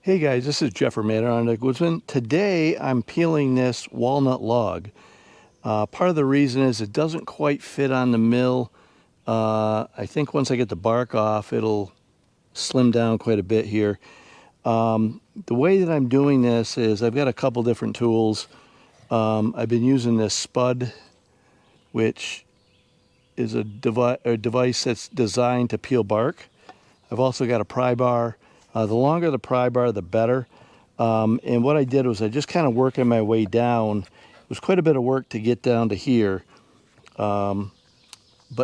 Hey guys, this is Jeff from Adirondack Woodsman. Today I'm peeling this walnut log. Part of the reason is it doesn't quite fit on the mill. I think once I get the bark off, it'll slim down quite a bit here. The way that I'm doing this is I've got a couple different tools. I've been using this Spud, which is a device that's designed to peel bark. I've also got a pry bar. The longer the pry bar, the better. And what I did was I just kind of working my way down. It was quite a bit of work to get down to here. But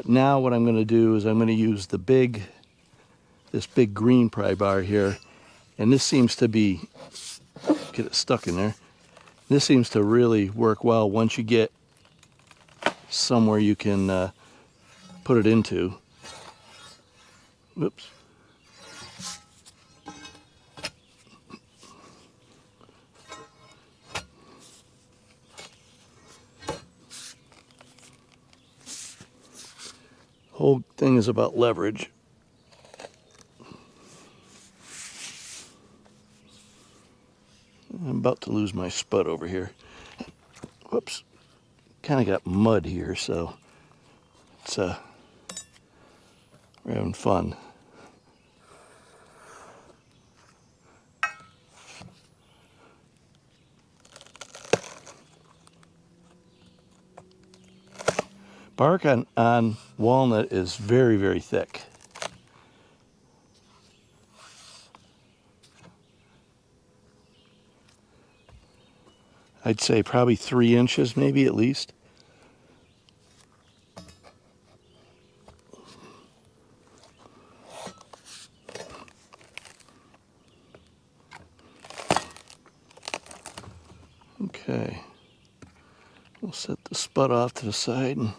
now what I'm going to do is I'm going to use this big green pry bar here. And this seems to be, get it stuck in there. This seems to really work well once you get somewhere you can put it into. Whoops. Whole thing is about leverage. I'm about to lose my Spud over here. Whoops. Kind of got mud here, so it's we're having fun. Bark on walnut is very, very thick. I'd say probably 3 inches, maybe at least. Okay. We'll set the Spud off to the side and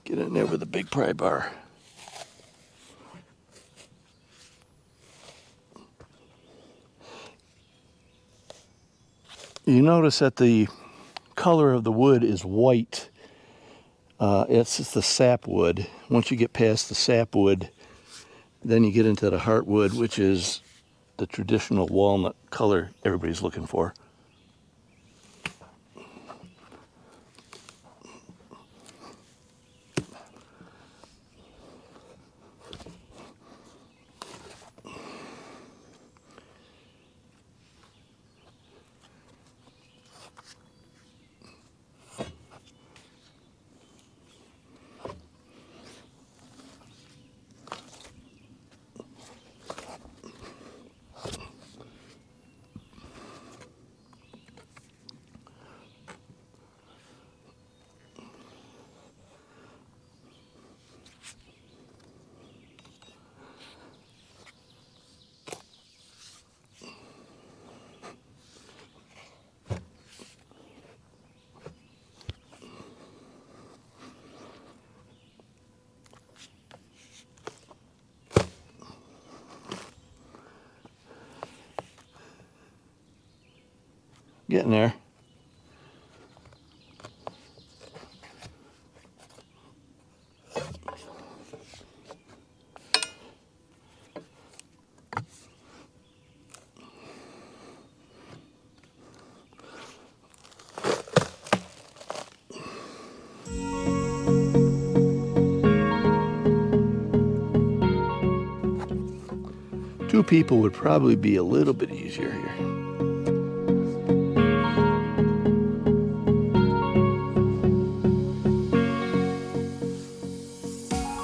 get in there with the big pry bar. You notice that the color of the wood is white. It's just the sapwood. Once you get past the sapwood, then you get into the heartwood, which is the traditional walnut color everybody's looking for. Getting there. Two people would probably be a little bit easier here.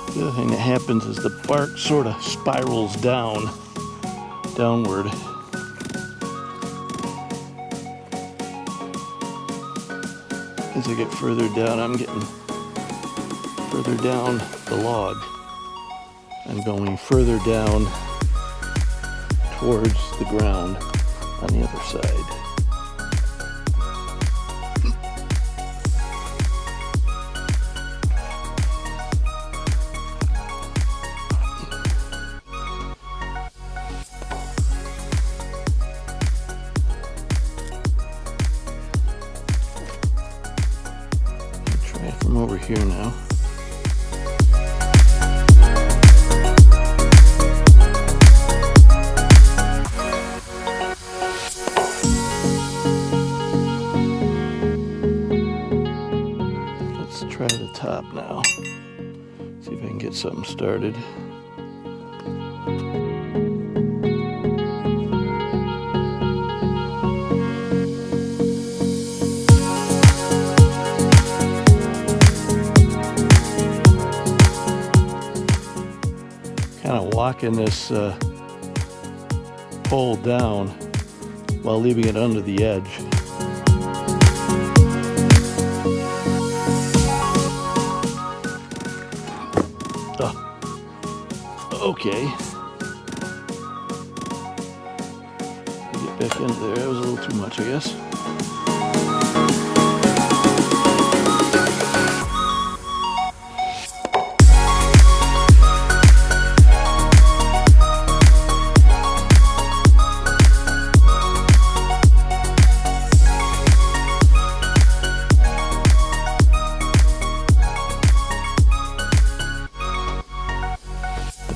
The other thing that happens is the bark sort of spirals downward. As I get further down, I'm getting further down the log. I'm going further down towards the ground on the other side. Try it from over here now. try the top now. See if I can get something started. Kind of locking this pole down while leaving it under the edge. Okay. Get back into there. That was a little too much, I guess.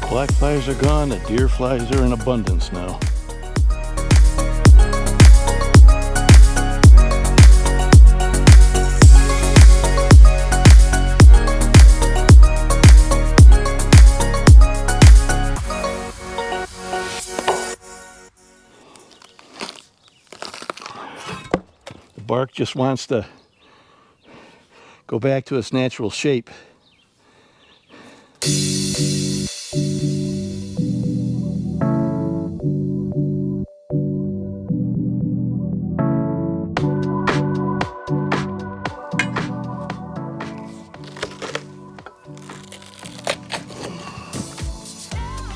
Black flies are gone, the deer flies are in abundance now. The bark just wants to go back to its natural shape.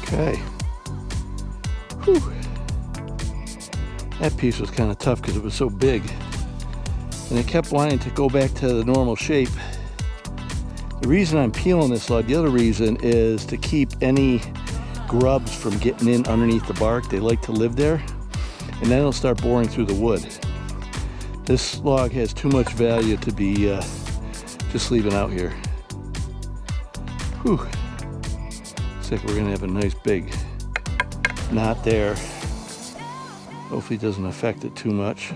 Okay. Whew. That piece was kind of tough because it was so big. And it kept wanting to go back to the normal shape. The reason I'm peeling this log, the other reason is to keep any grubs from getting in underneath the bark. They like to live there. And then it'll start boring through the wood. This log has too much value to be just leaving out here. Whew. Looks like we're gonna have a nice big knot there. Hopefully it doesn't affect it too much.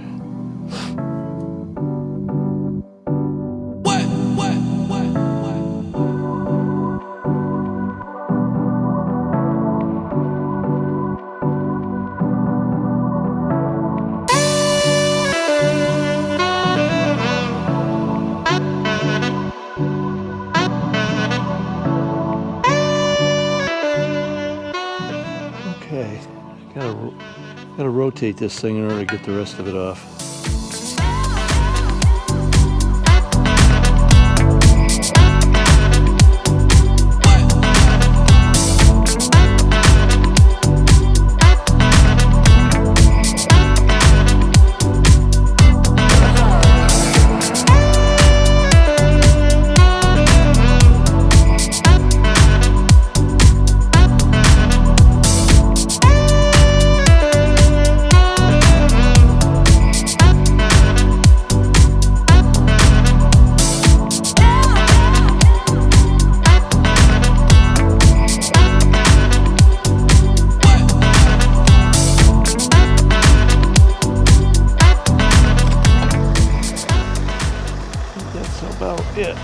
Okay, gotta rotate this thing in order to get the rest of it off. it.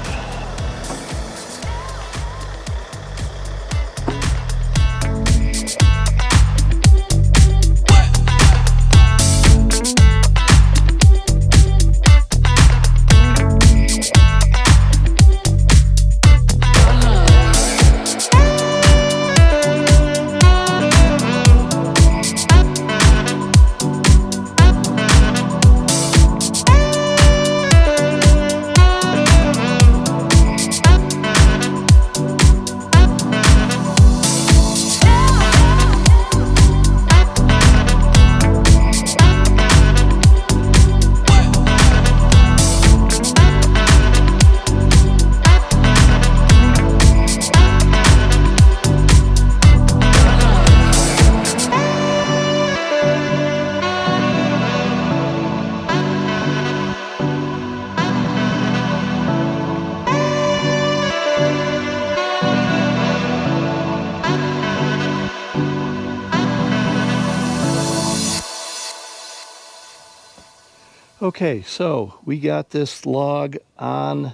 Okay, so we got this log on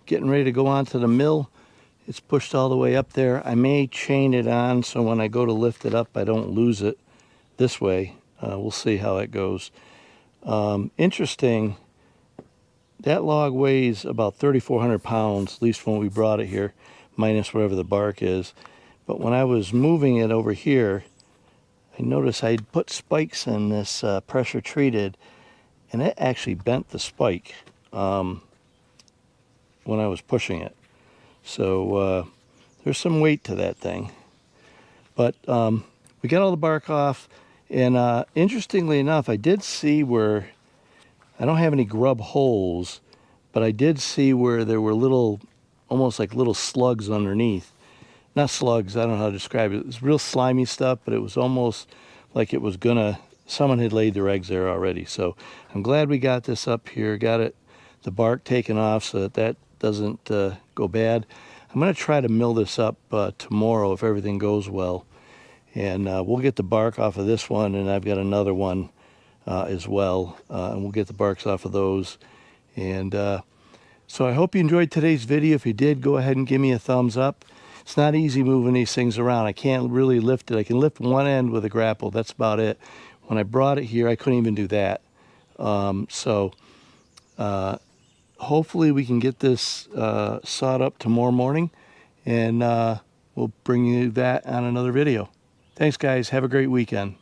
getting ready to go on to the mill. It's pushed all the way up there. I may chain it on so when I go to lift it up I don't lose it this way. We'll see how it goes. Interesting, that log weighs about 3,400 pounds, at least when we brought it here, minus whatever the bark is. But when I was moving it over here, I noticed I'd put spikes in this pressure treated, and it actually bent the spike when I was pushing it. So there's some weight to that thing. But we got all the bark off, and interestingly enough, I did see where, I don't have any grub holes, but I did see where there were little, almost like little slugs underneath. Not slugs, I don't know how to describe it. It was real slimy stuff, but it was almost like it was gonna, someone had laid their eggs there already. So I'm glad we got this up here, got it, the bark taken off so that that doesn't go bad. I'm gonna try to mill this up tomorrow if everything goes well. And we'll get the bark off of this one, and I've got another one as well. And we'll get the barks off of those. And so I hope you enjoyed today's video. If you did, go ahead and give me a thumbs up. It's not easy moving these things around. I can't really lift it. I can lift one end with a grapple. That's about it. When I brought it here, I couldn't even do that. Hopefully we can get this sawed up tomorrow morning, and we'll bring you that on another video. Thanks, guys. Have a great weekend.